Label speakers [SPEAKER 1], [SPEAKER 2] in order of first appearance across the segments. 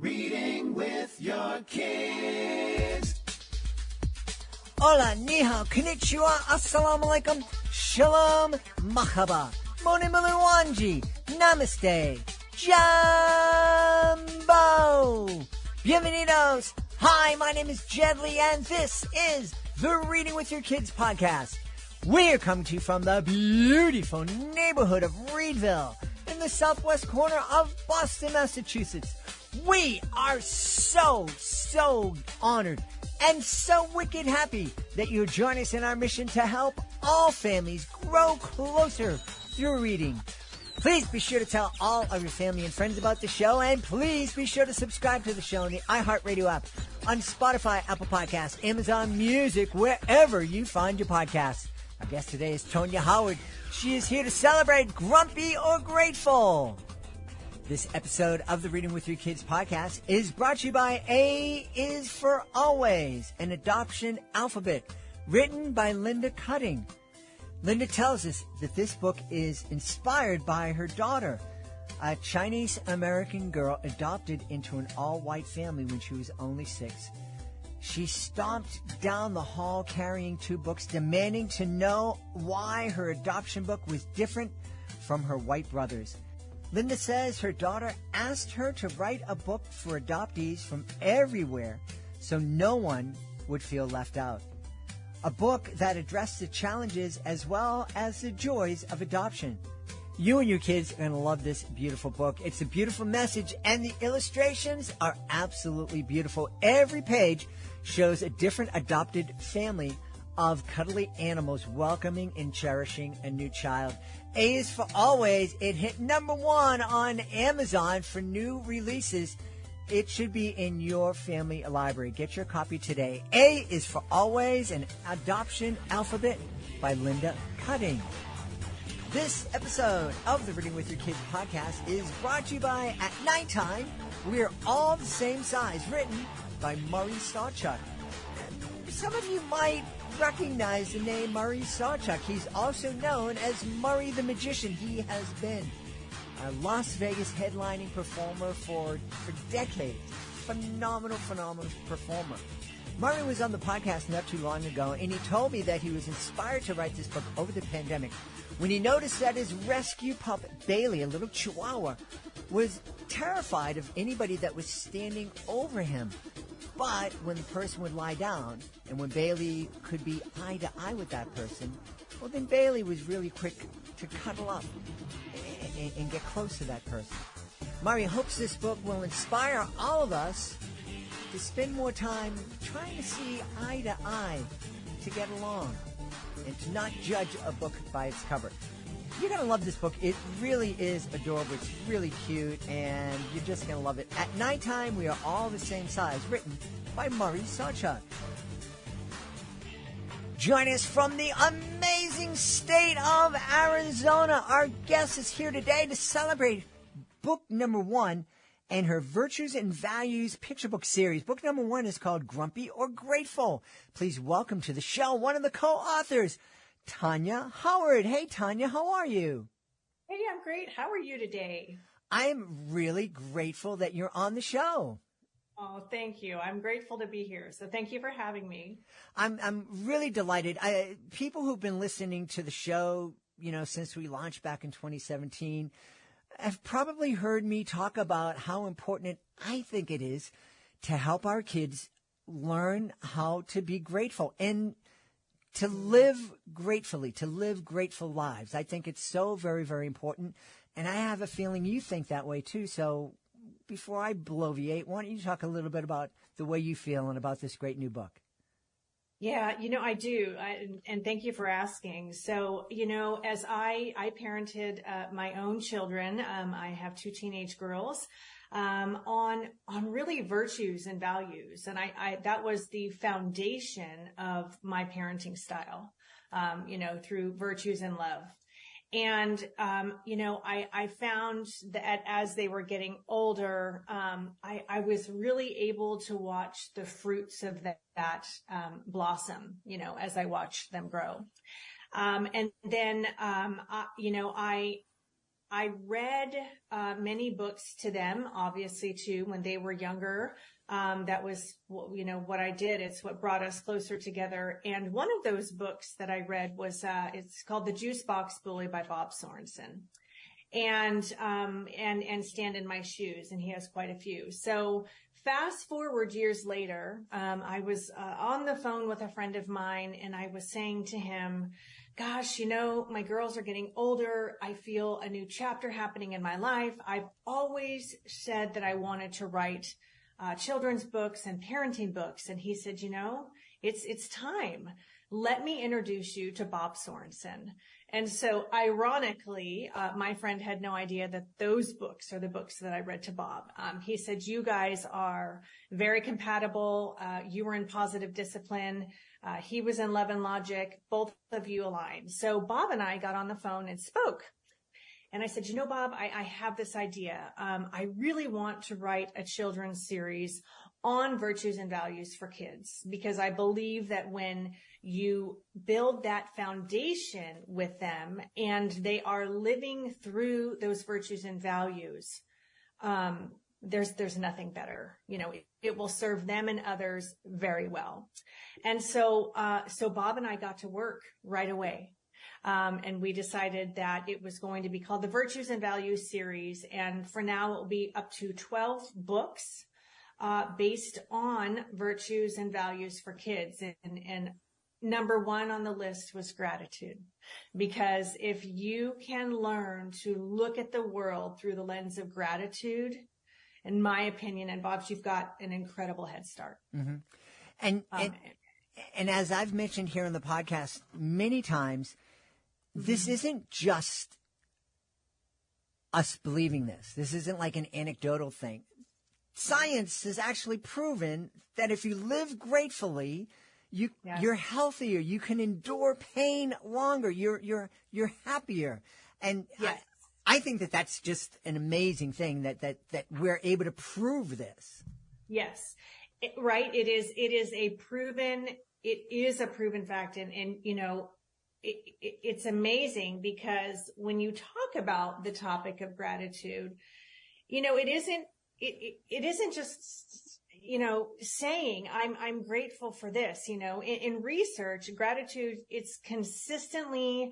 [SPEAKER 1] Reading with your kids.
[SPEAKER 2] Hola, ni hao, konnichiwa, assalamu alaikum, shalom, mahaba, moni wanji, namaste, jumbo, bienvenidos. Hi, my name is Jed and this is the Reading with Your Kids podcast. We're coming to you from the beautiful neighborhood of Reedville in the southwest corner of Boston, Massachusetts. We are so honored and so wicked happy that you join us in our mission to help all families grow closer through reading. Please be sure to tell all of your family and friends about the show, and please be sure to subscribe to the show on the iHeartRadio app, on Spotify, Apple Podcasts, Amazon Music, wherever you find your podcasts. Our guest today is Tonja Howard. She is here to celebrate Grumpy or Grateful. This episode of the Reading with Your Kids podcast is brought to you by A is for Always, an adoption alphabet, written by Linda Cutting. Linda tells us that this book is inspired by her daughter, a Chinese-American girl adopted into an all-white family when she was only 6. She stomped down the hall carrying 2 books, demanding to know why her adoption book was different from her white brother's. Linda says her daughter asked her to write a book for adoptees from everywhere so no one would feel left out. A book that addressed the challenges as well as the joys of adoption. You and your kids are going to love this beautiful book. It's a beautiful message, and the illustrations are absolutely beautiful. Every page shows a different adopted family of cuddly animals welcoming and cherishing a new child. A is for Always. It hit number 1 on Amazon for new releases. It should be in your family library. Get your copy today. A is for Always, an adoption alphabet by Linda Cutting. This episode of the Reading with Your Kids podcast is brought to you by At Nighttime, We're All the Same Size, written by Murray Sawchuck. Some of you might recognize the name Murray Sawchuck. He's also known as Murray the Magician. He has been a Las Vegas headlining performer for decades. Phenomenal performer. Murray was on the podcast not too long ago, and he told me that he was inspired to write this book over the pandemic when he noticed that his rescue pup, Bailey, a little chihuahua, was terrified of anybody that was standing over him. But when the person would lie down, and when Bailey could be eye to eye with that person, well, then Bailey was really quick to cuddle up and get close to that person. Murray hopes this book will inspire all of us to spend more time trying to see eye to eye, to get along, and to not judge a book by its cover. You're going to love this book. It really is adorable. It's really cute, and you're just going to love it. At Nighttime, We Are All the Same Size, written by Murray Sawchuck. Join us from the amazing state of Arizona. Our guest is here today to celebrate book number 1 and her Virtues and Values picture book series. Book number 1 is called Grumpy or Grateful. Please welcome to the show one of the co-authors, Tonja Howard. Hey, Tonja, how are you?
[SPEAKER 3] Hey, I'm great. How are you today?
[SPEAKER 2] I'm really grateful that you're on the show.
[SPEAKER 3] Oh, thank you. I'm grateful to be here. So thank you for having me.
[SPEAKER 2] I'm really delighted. People who've been listening to the show, since we launched back in 2017, have probably heard me talk about how important I think it is to help our kids learn how to be grateful and to live gratefully, to live grateful lives. I think it's so very, very important. And I have a feeling you think that way too. So before I bloviate, why don't you talk a little bit about the way you feel and about this great new book?
[SPEAKER 3] Yeah, I do. And thank you for asking. So, as I parented my own children, I have 2 teenage girls, on really virtues and values. And I that was the foundation of my parenting style, through virtues and love. And, I found that as they were getting older, I was really able to watch the fruits of that blossom, as I watched them grow. And then, I I read many books to them, obviously too, when they were younger. That was, what I did. It's what brought us closer together. And one of those books that I read was, it's called The Juice Box Bully by Bob Sorensen. And Stand in My Shoes. And he has quite a few. So fast forward years later, I was on the phone with a friend of mine, and I was saying to him, gosh, my girls are getting older. I feel a new chapter happening in my life. I've always said that I wanted to write children's books and parenting books. And he said, it's time. Let me introduce you to Bob Sorensen. And so ironically, my friend had no idea that those books are the books that I read to Bob. He said, you guys are very compatible. You were in Positive Discipline. He was in Love and Logic. Both of you aligned. So Bob and I got on the phone and spoke. And I said, Bob, I have this idea. I really want to write a children's series on virtues and values for kids, because I believe that when you build that foundation with them and they are living through those virtues and values, there's nothing better. It will serve them and others very well. And so Bob and I got to work right away. And we decided that it was going to be called the Virtues and Values series. And for now, it will be up to 12 books, based on virtues and values for kids. And number one on the list was gratitude. Because if you can learn to look at the world through the lens of gratitude, in my opinion, and Bob's, you've got an incredible head start.
[SPEAKER 2] Mm-hmm. And as I've mentioned here on the podcast many times, this isn't just us believing this. This isn't like an anecdotal thing. Science has actually proven that if you live gratefully, you're healthier. You can endure pain longer. You're happier. And
[SPEAKER 3] yes.
[SPEAKER 2] I think that that's just an amazing thing that we're able to prove this.
[SPEAKER 3] Yes. Right. It is a proven fact. And it's amazing, because when you talk about the topic of gratitude, it isn't just, saying I'm grateful for this. In research, gratitude, it's consistently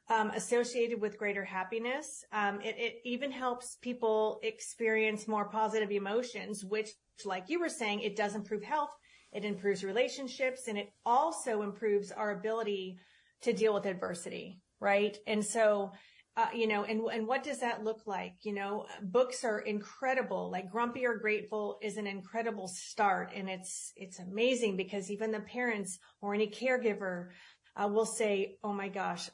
[SPEAKER 3] associated with greater happiness. It even helps people experience more positive emotions, which, like you were saying, it does improve health. It improves relationships, and it also improves our ability to deal with adversity, right? And so, and what does that look like? Books are incredible. Like Grumpy or Grateful is an incredible start. And it's amazing, because even the parents or any caregiver will say, oh my gosh,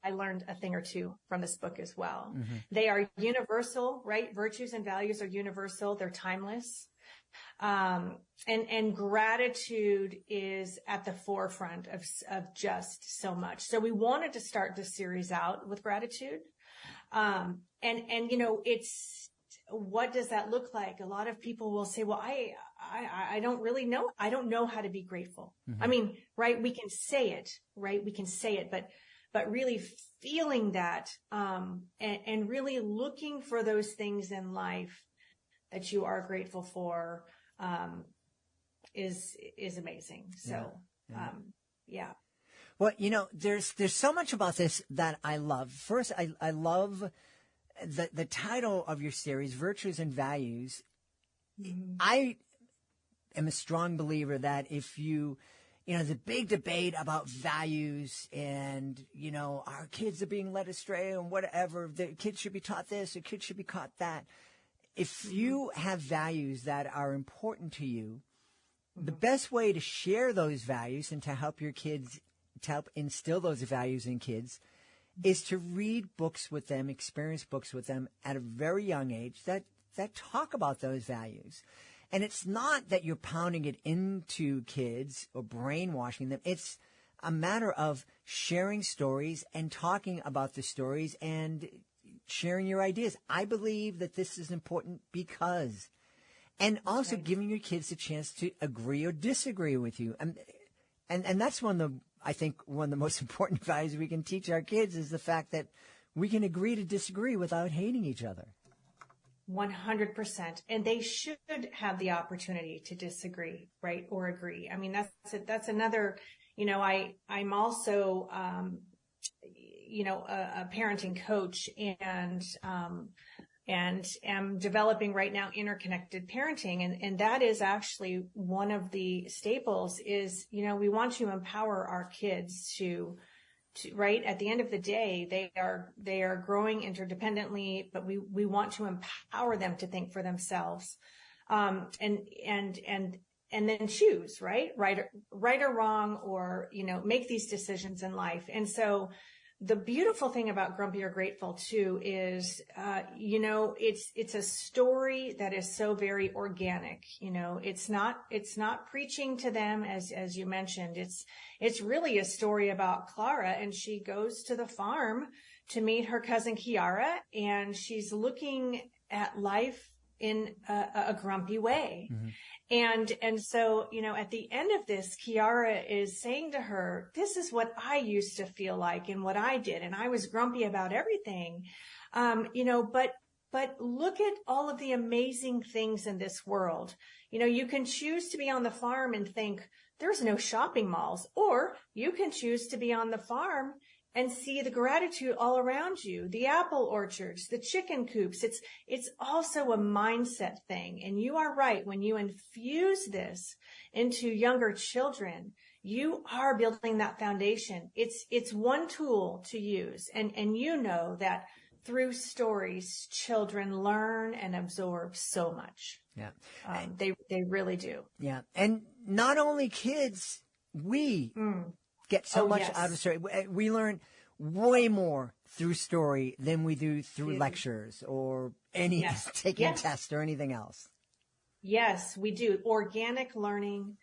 [SPEAKER 3] I learned a thing or two from this book as well. Mm-hmm. They are universal, right? Virtues and values are universal. They're timeless. And gratitude is at the forefront of just so much. So we wanted to start this series out with gratitude. It's, what does that look like? A lot of people will say, well, I don't really know. I don't know how to be grateful. Mm-hmm. I mean, right. We can say it, right? We can say it, but really feeling that, and really looking for those things in life that you are grateful for, is amazing. So, yeah.
[SPEAKER 2] Well, there's so much about this that I love. First, I love the title of your series, Virtues and Values. Mm-hmm. I am a strong believer that if the big debate about values and, our kids are being led astray and whatever, the kids should be taught this, or kids should be taught that. If you have values that are important to you, the best way to share those values and to help your kids, to help instill those values in kids, is to read books with them, experience books with them at a very young age that talk about those values. And it's not that you're pounding it into kids or brainwashing them. It's a matter of sharing stories and talking about the stories and sharing your ideas. I believe that this is important because, and also giving your kids a chance to agree or disagree with you. And that's I think one of the most important values we can teach our kids is the fact that we can agree to disagree without hating each other.
[SPEAKER 3] 100%. And they should have the opportunity to disagree, right? Or agree. I mean, that's another, I'm also, a parenting coach and am developing right now interconnected parenting. And that is actually one of the staples is, we want to empower our kids to right at the end of the day, they are growing interdependently, but we want to empower them to think for themselves, and then choose, right or wrong, or, make these decisions in life. And so the beautiful thing about Grumpy or Grateful too is, it's a story that is so very organic. It's not preaching to them as you mentioned. It's really a story about Clara, and she goes to the farm to meet her cousin Kiara, and she's looking at life in a grumpy way. Mm-hmm. And so, at the end of this, Kiara is saying to her, this is what I used to feel like and what I did. And I was grumpy about everything. But look at all of the amazing things in this world. You can choose to be on the farm and think there's no shopping malls, or you can choose to be on the farm and see the gratitude all around you, the apple orchards, the chicken coops. It's also a mindset thing. And you are right. When you infuse this into younger children, you are building that foundation. It's one tool to use. And that through stories, children learn and absorb so much.
[SPEAKER 2] Yeah.
[SPEAKER 3] They really do.
[SPEAKER 2] Yeah. And not only kids, we get so much out of story. We learn way more through story than we do through lectures or taking a test or anything else.
[SPEAKER 3] Yes, we do. Organic learning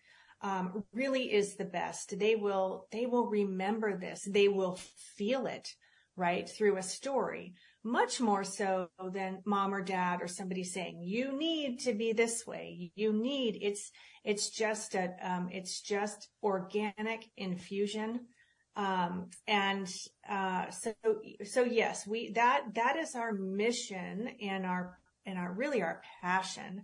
[SPEAKER 3] really is the best. They will remember this. They will feel it, right, through a story, much more so than mom or dad or somebody saying, you need to be this way. It's just organic infusion. So yes, that is our mission and our really our passion,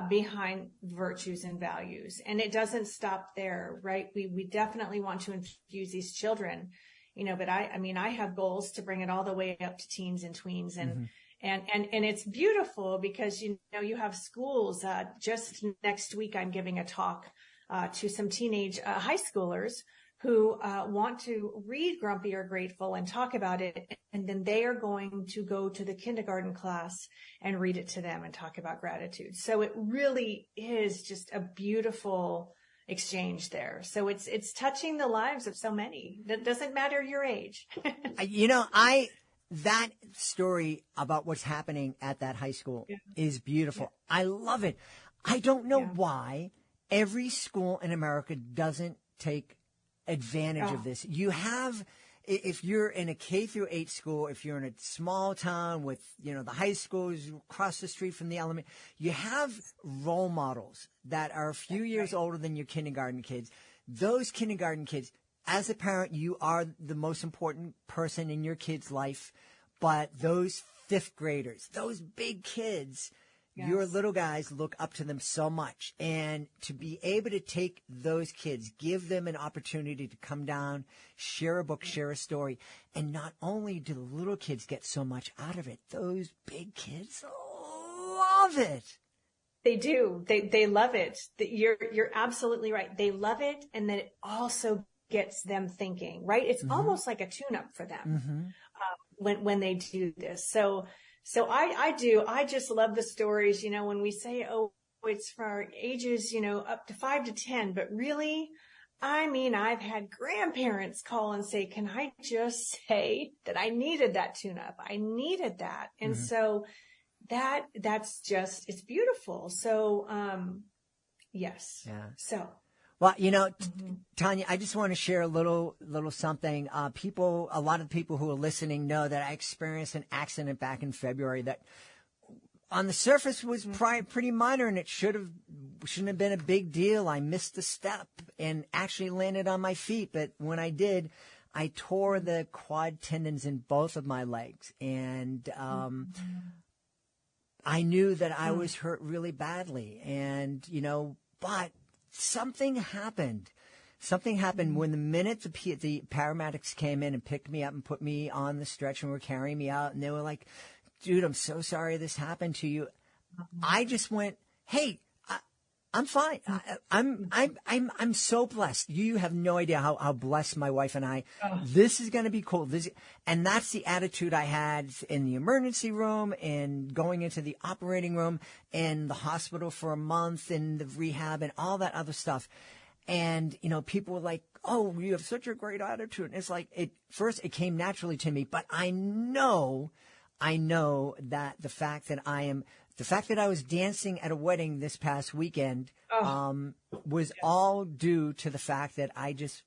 [SPEAKER 3] behind virtues and values. And it doesn't stop there, right? We definitely want to infuse these children, but I have goals to bring it all the way up to teens and tweens. And, and it's beautiful because, you have schools, just next week, I'm giving a talk, to some teenage, high schoolers who, want to read Grumpy or Grateful and talk about it. And then they are going to go to the kindergarten class and read it to them and talk about gratitude. So it really is just a beautiful exchange there. So it's touching the lives of so many. That doesn't matter your age.
[SPEAKER 2] That story about what's happening at that high school is beautiful. Yeah. I love it. I don't know why every school in America doesn't take advantage of this. You have, if you're in a K through 8 school, if you're in a small town with, the high schools across the street from the element, you have role models that are a few years older than your kindergarten kids. Those kindergarten kids, as a parent, you are the most important person in your kid's life. But those 5th graders, those big kids, your little guys look up to them so much. And to be able to take those kids, give them an opportunity to come down, share a book, share a story. And not only do the little kids get so much out of it, those big kids love it.
[SPEAKER 3] They do. They love it. You're absolutely right. They love it. And then it also gets them thinking, right? It's almost like a tune-up for them when they do this. So I just love the stories, when we say, it's for ages, up to 5 to 10, but really, I've had grandparents call and say, can I just say that I needed that tune-up? I needed that. And so that's just, it's beautiful. So, yes. Yeah. So.
[SPEAKER 2] Well, Tonja, I just want to share a little something. A lot of people who are listening know that I experienced an accident back in February that on the surface was pretty minor, and it shouldn't have been a big deal. I missed a step and actually landed on my feet. But when I did, I tore the quad tendons in both of my legs, and I knew that I was hurt really badly, and but something happened. Something happened when the minute the paramedics came in and picked me up and put me on the stretcher and were carrying me out, and they were like, "Dude, I'm so sorry this happened to you." I just went, "Hey, I'm fine. I'm so blessed. You have no idea how blessed my wife and I. This is going to be cool." And that's the attitude I had in the emergency room and going into the operating room and the hospital for a month and the rehab and all that other stuff. And, people were like, "Oh, you have such a great attitude." And it's like, first it came naturally to me, but I know that the fact that I was dancing at a wedding this past weekend, was all due to the fact that I just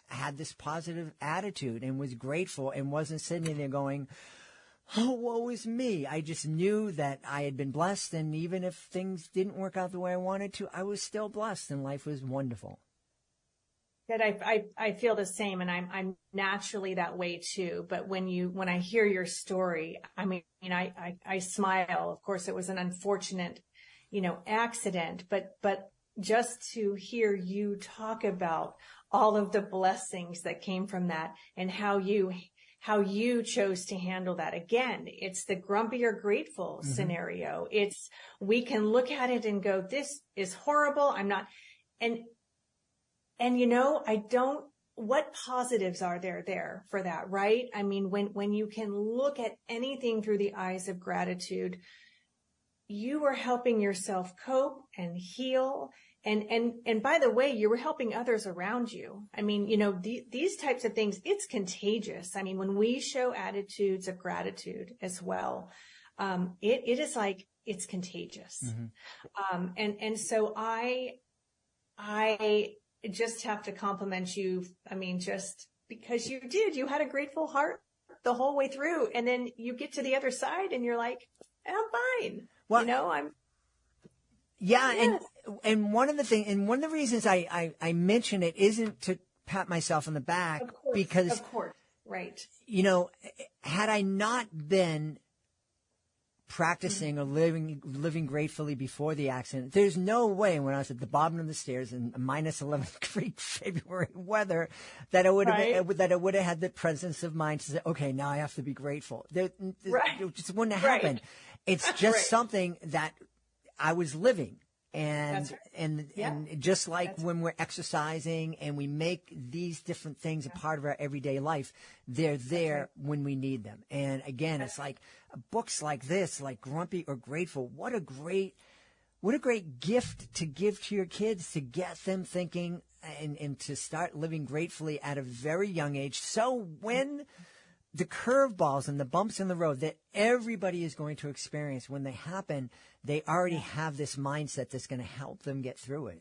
[SPEAKER 2] had this positive attitude and was grateful and wasn't sitting there going, "Oh, woe is me." I just knew that I had been blessed, and even if things didn't work out the way I wanted to, I was still blessed, and life was wonderful.
[SPEAKER 3] That I feel the same, and I'm naturally that way too. But when I hear your story, I mean, I smile. Of course, it was an unfortunate, accident, but just to hear you talk about all of the blessings that came from that and how you chose to handle that. Again, it's the grumpy or grateful scenario. We can look at it and go, "This is horrible. I'm not," what positives are there for that, right? I mean, when you can look at anything through the eyes of gratitude, you are helping yourself cope and heal. And by the way, you were helping others around you. I mean, these types of things, it's contagious. I mean, when we show attitudes of gratitude as well, it is like, it's contagious. And so I just have to compliment you. I mean, just because you had a grateful heart the whole way through. And then you get to the other side and you're like, "I'm fine."
[SPEAKER 2] Well, Yeah. And one of the reasons I mention it isn't to pat myself on the back, because,
[SPEAKER 3] of course, right.
[SPEAKER 2] Had I not been practicing or living gratefully before the accident, there's no way when I was at the bottom of the stairs in minus 11 degree February weather that I would have had the presence of mind to say, "Okay, now I have to be grateful." It just wouldn't have happened. It's just something that I was living. And, and just like when we're exercising and we make these different things a part of our everyday life, they're there when we need them. And again, it's like books like this, like Grumpy or Grateful. What a great gift to give to your kids, to get them thinking and to start living gratefully at a very young age. So when the curveballs and the bumps in the road that everybody is going to experience, when they happen, they already have this mindset that's going to help them get through it.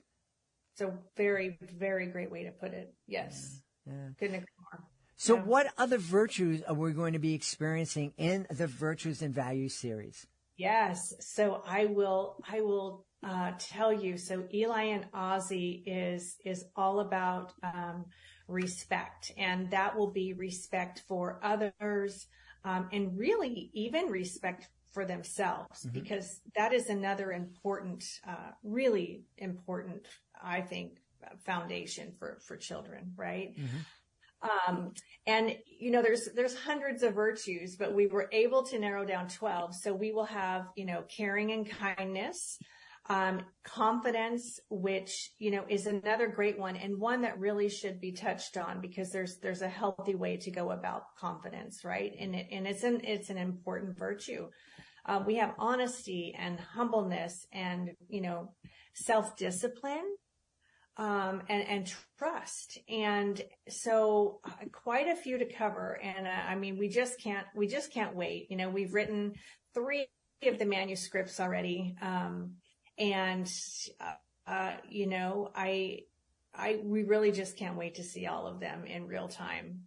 [SPEAKER 3] It's a very, very great way to put it. Yes. Couldn't agree more.
[SPEAKER 2] So what other virtues are we going to be experiencing in the Virtues and Values series?
[SPEAKER 3] Yes. So I will tell you. So Eli and Ozzy is all about, respect, and that will be respect for others, and really even respect for themselves, because that is another important, really important, I think, foundation for children, right? And there's hundreds of virtues, but we were able to narrow down 12. So we will have, caring and kindness, confidence, which, is another great one, and one that really should be touched on, because there's a healthy way to go about confidence, right? And it's an important virtue. We have honesty and humbleness and, self-discipline, and trust. And so quite a few to cover. And, we just can't wait. We've written 3 of the manuscripts already. We really just can't wait to see all of them in real time.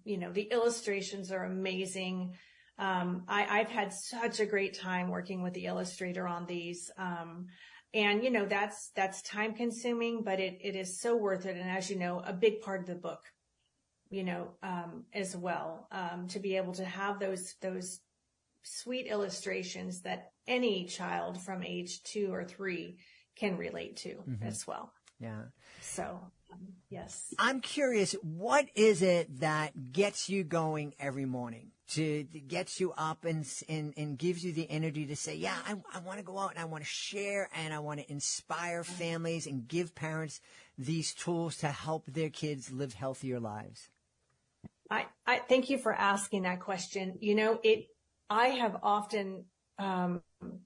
[SPEAKER 3] The illustrations are amazing. I've had such a great time working with the illustrator on these. That's time consuming, but it is so worth it. And as you know, a big part of the book, as well, to be able to have those sweet illustrations that any child from age 2 or 3 can relate to as well.
[SPEAKER 2] Yeah.
[SPEAKER 3] So, yes.
[SPEAKER 2] I'm curious, what is it that gets you going every morning, to gets you up and gives you the energy to say, yeah, I want to go out and I want to share and I want to inspire families and give parents these tools to help their kids live healthier lives?
[SPEAKER 3] I thank you for asking that question. I have often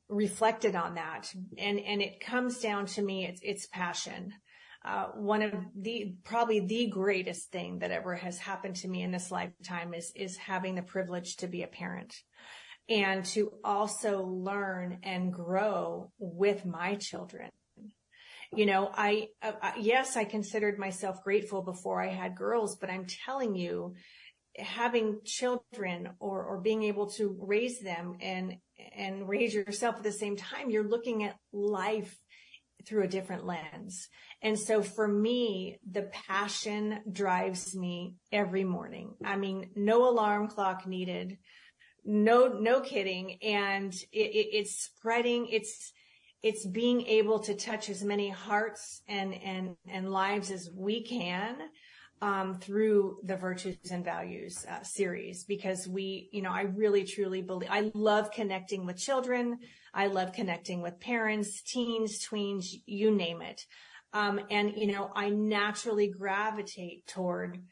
[SPEAKER 3] reflected on that, and it comes down to me, it's passion. One of probably the greatest thing that ever has happened to me in this lifetime is having the privilege to be a parent and to also learn and grow with my children. Yes, I considered myself grateful before I had girls, but I'm telling you, having children or being able to raise them and raise yourself at the same time, you're looking at life through a different lens. And so for me, the passion drives me every morning. I mean, no alarm clock needed, no kidding. And it's spreading, it's being able to touch as many hearts and lives as we can through the Virtues and Values series, because I really truly believe, I love connecting with children. I love connecting with parents, teens, tweens, you name it. I naturally gravitate toward,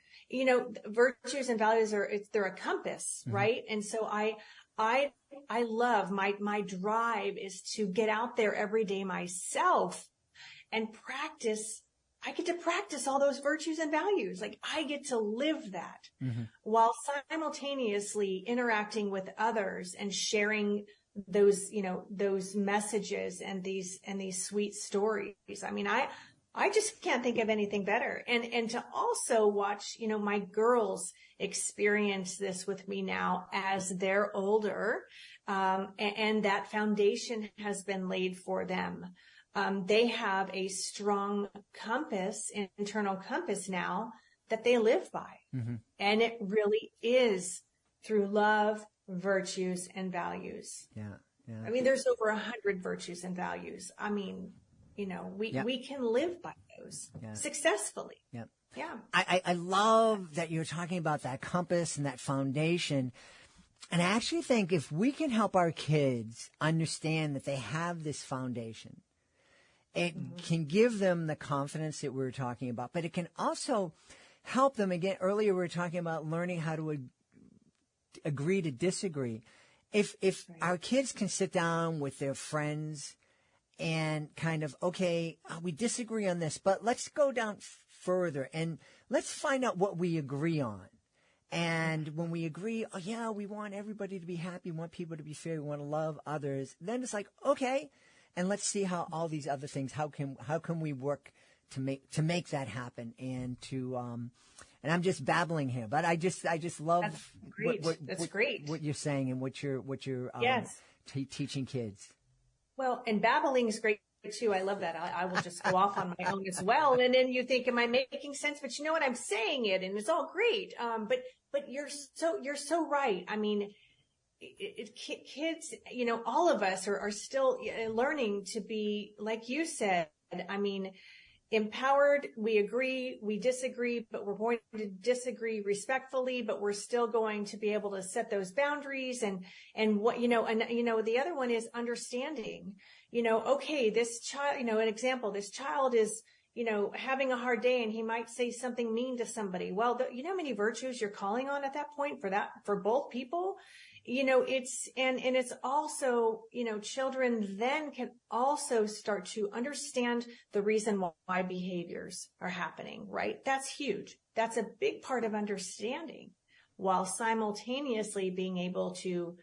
[SPEAKER 3] virtues and values they're a compass, right? And so I love my drive is to get out there every day myself and practice. I get to practice all those virtues and values. Like, I get to live that while simultaneously interacting with others and sharing those messages and these sweet stories. I mean, I just can't think of anything better. And to also watch, my girls experience this with me now as they're older, and that foundation has been laid for them. They have a strong compass, internal compass now that they live by. And it really is through love, virtues, and values.
[SPEAKER 2] Yeah.
[SPEAKER 3] I mean, there's over 100 virtues and values. I mean, we can live by those successfully.
[SPEAKER 2] Yeah.
[SPEAKER 3] Yeah.
[SPEAKER 2] I love that you're talking about that compass and that foundation. And I actually think if we can help our kids understand that they have this foundation, it can give them the confidence that we were talking about, but it can also help them. Again, earlier we were talking about learning how to agree to disagree. If our kids can sit down with their friends and kind of, okay, we disagree on this, but let's go down further and let's find out what we agree on. And when we agree, oh yeah, we want everybody to be happy, we want people to be fair, we want to love others, then it's like, okay, and let's see how all these other things, how can we work to make that happen, and to and I'm just babbling here, but I just love
[SPEAKER 3] That's great.
[SPEAKER 2] what you're saying and what you're teaching kids.
[SPEAKER 3] Well, and babbling is great too. I love that. I will just go off on my own as well. And then you think, am I making sense? But you know what? I'm saying it and it's all great. But you're so right. I mean, kids, all of us are still learning to be, like you said, I mean, empowered. We agree, we disagree, but we're going to disagree respectfully, but we're still going to be able to set those boundaries and what, the other one is understanding, okay, this child, an example, this child is, having a hard day and he might say something mean to somebody. Well, you know how many virtues you're calling on at that point for both people? It's also, children then can also start to understand the reason why behaviors are happening, right? That's huge. That's a big part of understanding, while simultaneously being able to,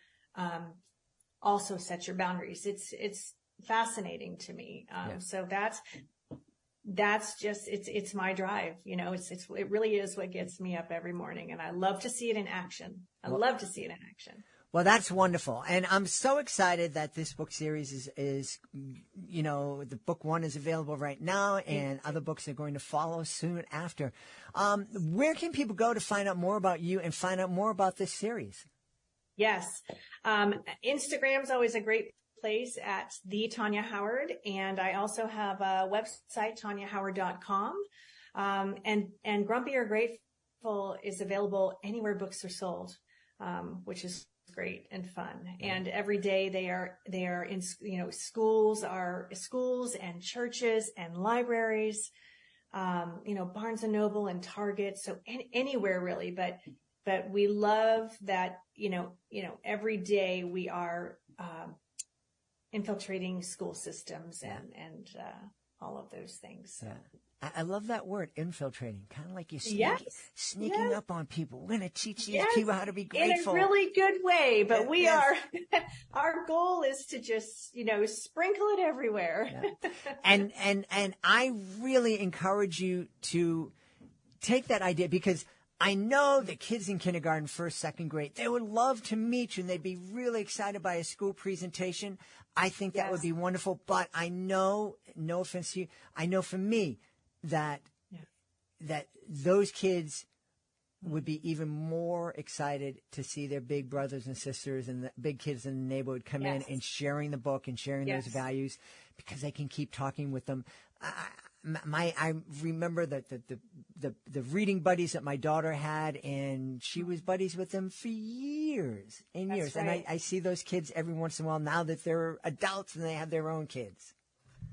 [SPEAKER 3] also set your boundaries. It's fascinating to me. So that's just, it's my drive, it really is what gets me up every morning. And I love to see it in action. Love to see it in action.
[SPEAKER 2] Well, that's wonderful. And I'm so excited that this book series is the book 1 is available right now and other books are going to follow soon after. Where can people go to find out more about you and find out more about this series?
[SPEAKER 3] Yes. Instagram's always a great place at the Tonja Howard. And I also have a website, tonjahoward.com. And Grumpy or Grateful is available anywhere books are sold, which is great and fun. And every day they are in, schools and churches and libraries, Barnes and Noble and Target. So anywhere really, but we love that, every day we are, infiltrating school systems and all of those things. So.
[SPEAKER 2] Yeah. I love that word, infiltrating, kind of like you're sneaking up on people. We're going to teach these people how to be grateful.
[SPEAKER 3] In a really good way, but we are, our goal is to just, sprinkle it everywhere.
[SPEAKER 2] Yeah. And I really encourage you to take that idea, because I know the kids in kindergarten, first, second grade, they would love to meet you and they'd be really excited by a school presentation. I think that would be wonderful, but I know, no offense to you, I know for me, that those kids would be even more excited to see their big brothers and sisters and the big kids in the neighborhood come in and sharing the book and sharing those values, because they can keep talking with them. I remember the reading buddies that my daughter had, and she was buddies with them for years and years. Right. And I see those kids every once in a while now that they're adults and they have their own kids.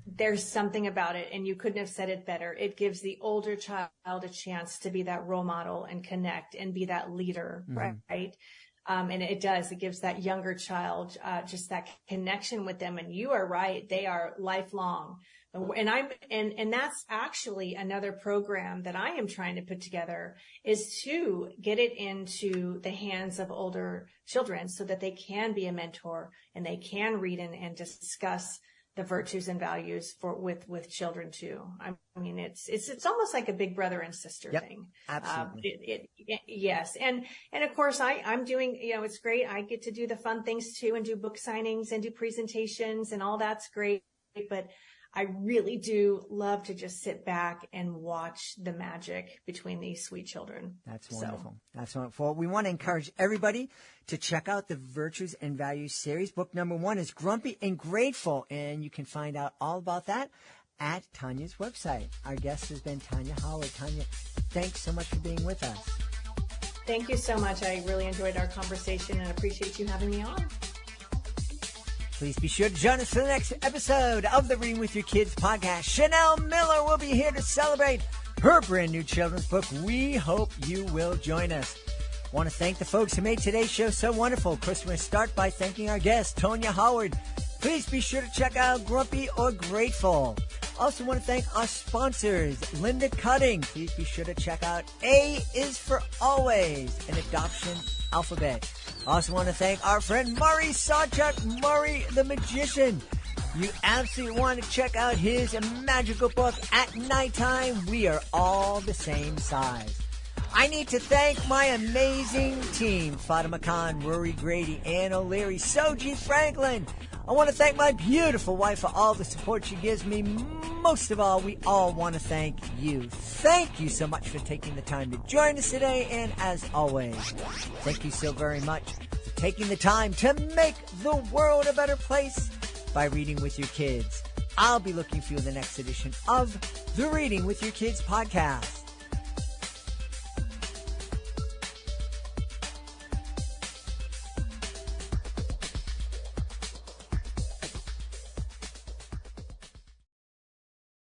[SPEAKER 3] There's something about it, and you couldn't have said it better. It gives the older child a chance to be that role model and connect and be that leader, right? And it does. It gives that younger child just that connection with them. And you are right; they are lifelong. And that's actually another program that I am trying to put together, is to get it into the hands of older children so that they can be a mentor and they can read and discuss the virtues and values with children too. I mean, it's almost like a big brother and sister thing.
[SPEAKER 2] Absolutely.
[SPEAKER 3] Yes. And of course I'm doing, it's great. I get to do the fun things too and do book signings and do presentations, and all that's great. But I really do love to just sit back and watch the magic between these sweet children.
[SPEAKER 2] That's wonderful. That's wonderful. We want to encourage everybody to check out the Virtues and Values series. Book number 1 is Grumpy and Grateful, and you can find out all about that at Tonja's website. Our guest has been Tonja Howard. Tonja, thanks so much for being with us.
[SPEAKER 3] Thank you so much. I really enjoyed our conversation and appreciate you having me on.
[SPEAKER 2] Please be sure to join us for the next episode of the Reading with Your Kids podcast. Chanel Miller will be here to celebrate her brand new children's book. We hope you will join us. Want to thank the folks who made today's show so wonderful. Of course, we're going to start by thanking our guest, Tonja Howard. Please be sure to check out Grumpy or Grateful. Also want to thank our sponsors, Linda Cutting. Please be sure to check out A is for Always, an adoption alphabet. Also want to thank our friend Murray Sawchuck, Murray the Magician. You absolutely want to check out his magical book, At Nighttime, We Are All the Same Size. I need to thank my amazing team, Fatima Khan, Rory Grady, Ann O'Leary, Soji Franklin. I want to thank my beautiful wife for all the support she gives me. Most of all, we all want to thank you. Thank you so much for taking the time to join us today. And as always, thank you so very much for taking the time to make the world a better place by reading with your kids. I'll be looking for you in the next edition of the Reading with Your Kids podcast.